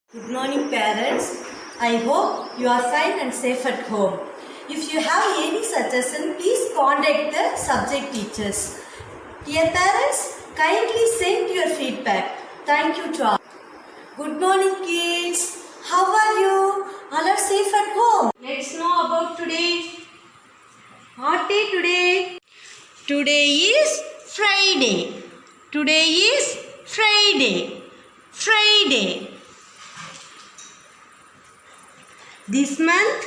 Good morning parents. I hope you are fine and safe at home. If you have any suggestion, please contact the subject teachers. Dear parents, kindly send your feedback. Thank you to all. Good morning kids. How are you? All are safe at home. Let's know about today. What day today? Today is Friday. Today is Friday. Friday. This month,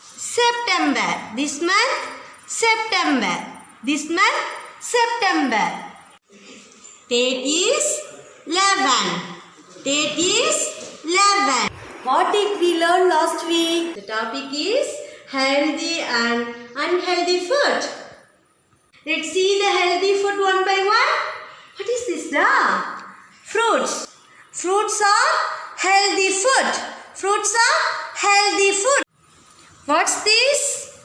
September. This month, September. This month, September. Date is 11. Date is 11. What did we learn last week? The topic is healthy and unhealthy food. Let's see the healthy food one by one. What is this now? Fruits. Fruits are healthy food. Fruits are healthy food. What's this?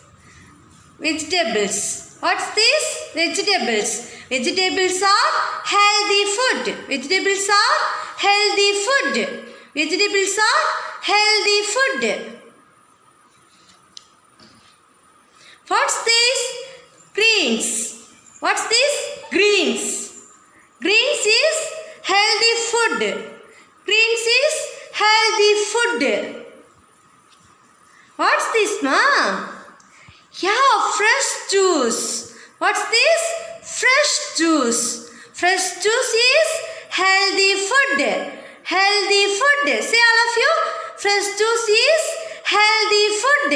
Vegetables. What's this? Vegetables. Vegetables are healthy food. Vegetables are healthy food. Vegetables are healthy food. What's this? Greens. What's this? Greens. Greens is healthy food. Greens is healthy food. What's this, mom? Yeah, fresh juice. What's this? Fresh juice. Fresh juice is healthy food. Healthy food. Say all of you. Fresh juice is healthy food.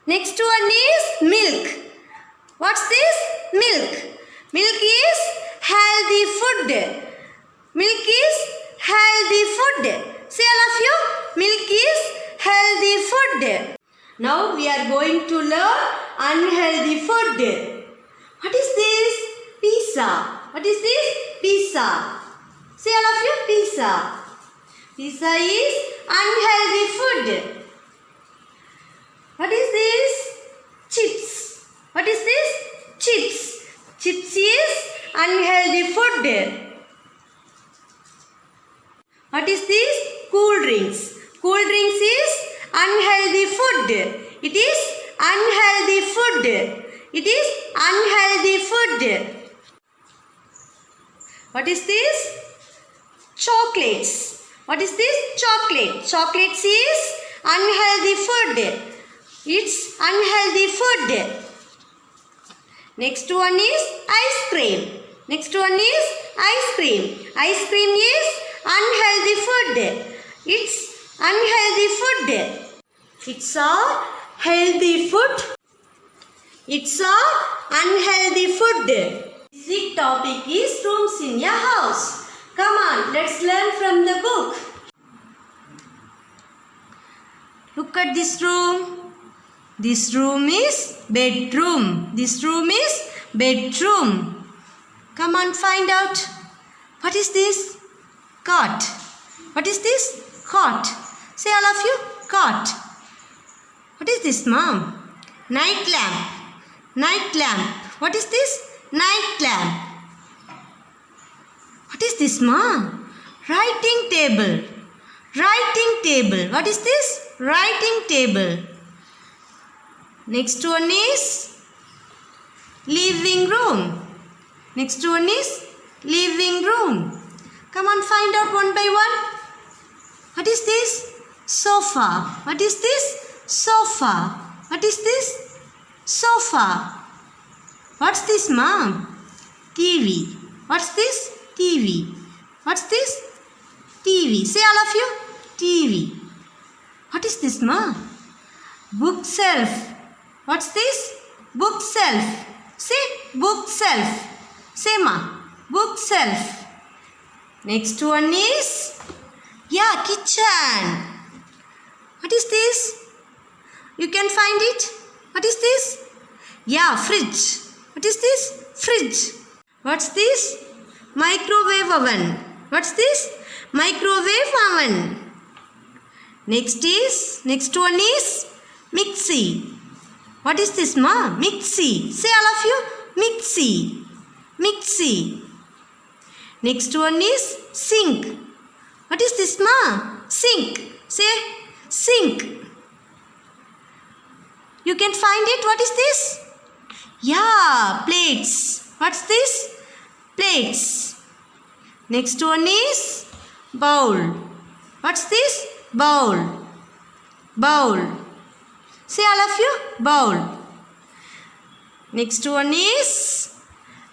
Next one is milk. What's this? Milk. Milk is healthy food. Milk is healthy food. Say all of you, milk is healthy food. Now we are going to learn unhealthy food. What is this? Pizza. What is this? Pizza. Say all of you, pizza. Pizza is unhealthy food. What is this? Chips. What is this? Chips. Chips is unhealthy food. What is this? Cool drinks. Cool drinks is unhealthy food. It is unhealthy food. It is unhealthy food. What is this? Chocolates. What is this? Chocolate. Chocolates is unhealthy food. It's unhealthy food. Next one is ice cream. Next one is ice cream. Ice cream is unhealthy food. It's unhealthy food. It's a healthy food. It's a unhealthy food. This topic is rooms in your house. Come on, let's learn from the book. Look at this room. This room is bedroom. This room is bedroom. Come on, find out. What is this? Cot. What is this? Cot. Say all of you, cot. What is this, mom? Night lamp. Night lamp. What is this? Night lamp. What is this, mom? Writing table. Writing table. What is this? Writing table. Next one is living room. Next one is living room. Come on, find out one by one. What is this? Sofa. What is this? Sofa. What is this? Sofa. What's this, mom? TV. What's this? TV. What's this? TV. Say all of you. TV. What is this, mom? Bookshelf. What's this? Bookshelf. Say bookshelf. Say ma. Bookshelf. Next one is, yeah, kitchen. What is this? You can find it. What is this? Yeah, fridge. What is this? Fridge. What's this? Microwave oven. What's this? Microwave oven. Next one is mixie. What is this, ma? Mixie. Say all of you, mixie. Mixie. Next one is sink. this, ma? Sink. Say sink. You can find it. What is this? Yeah, plates. What's this? Plates. Next one is bowl. What's this? Bowl. Bowl. Say all of you. Bowl. Next one is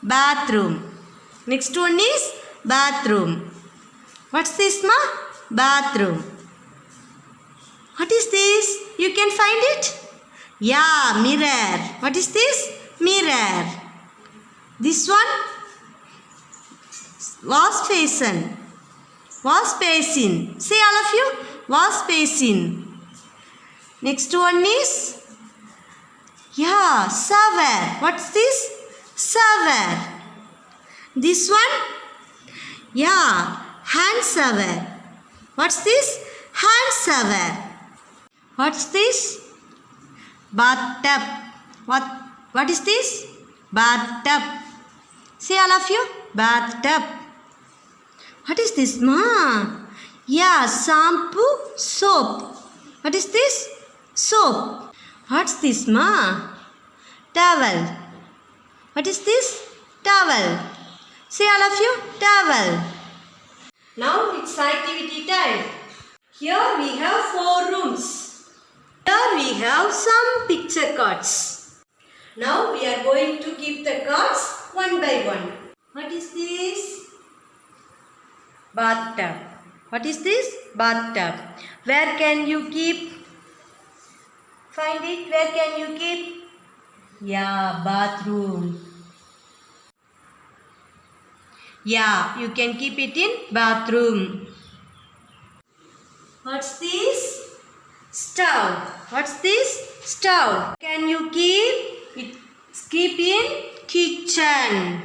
bathroom. Next one is bathroom. What's this, ma? Bathroom. What is this? You can find it? Yeah, mirror. What is this? Mirror. This one? Wash basin. Wash basin. Say all of you. Wash basin. Next one is? Yeah, shower. What's this? Shower. This one? Yeah, hand shower. What's this? Hand shower. What's this? Bathtub. What is this? Bathtub. Say all of you. Bathtub. What is this, ma? Yeah, shampoo, soap. What is this? Soap. What's this, ma? Towel. What is this? Towel. Say all of you. Towel. Now it's activity time. Here we have 4 rooms. Here we have some picture cards. Now we are going to keep the cards one by one. What is this? Bathtub. What is this? Bathtub. Where can you keep? Find it. Where can you keep? Yeah, bathroom. Yeah, you can keep it in bathroom. What's this? Stove. What's this? Stove. Can you keep it? Keep in kitchen.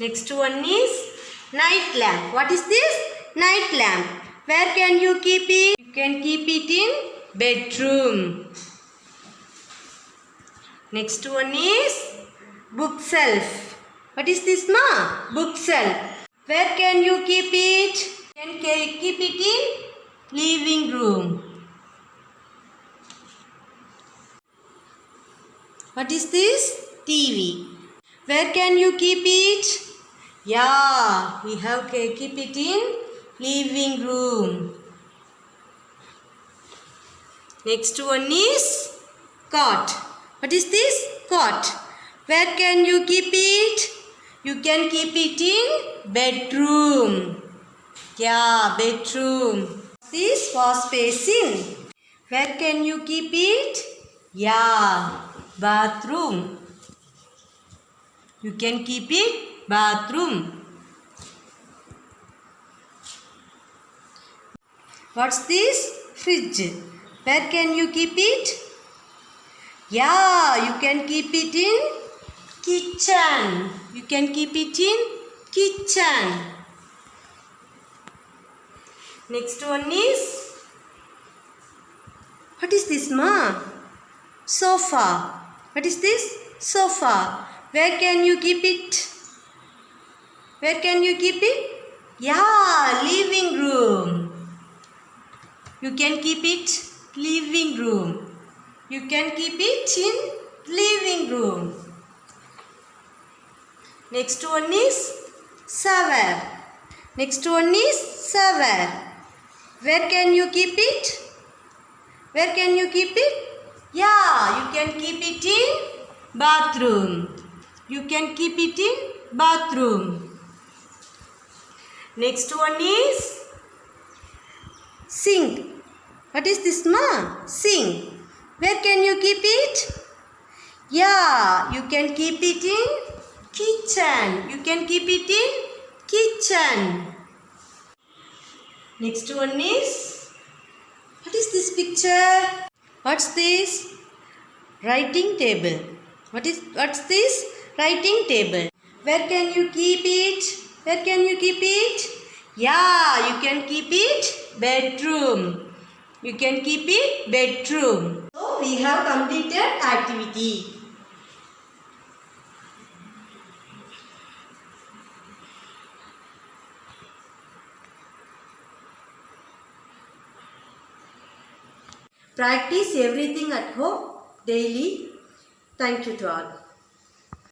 Next one is night lamp. What is this? Night lamp. Where can you keep it? You can keep it in bedroom. Next one is bookshelf. What is this, ma? Bookshelf. Where can you keep it? You can keep it in living room. What is this? TV. Where can you keep it? Yeah, we have to keep it in living room. Next one is cot. What is this? Cot. Where can you keep it? You can keep it in bedroom. Yeah, bedroom. This wash basin. Where can you keep it? Yeah, bathroom. You can keep it bathroom. What's this? Fridge. Where can you keep it? Yeah, you can keep it in kitchen. You can keep it in kitchen. Next one is, what is this, ma? Sofa. What is this? Sofa. Where can you keep it? Where can you keep it? Yeah, living room. You can keep it living room. You can keep it in living room. Next one is shower. Next one is shower. Where can you keep it? Where can you keep it? Yeah, you can keep it in bathroom. You can keep it in bathroom. Next one is sink. What is this, ma? Sink. Where can you keep it? Yeah, you can keep it in kitchen. You can keep it in kitchen. Next one is, what is this picture? What's this? Writing table. What's this? Writing table. Where can you keep it? Where can you keep it? Yeah, you can keep it bedroom. You can keep it bedroom. So we have completed activity. Practice everything at home daily. Thank you to all.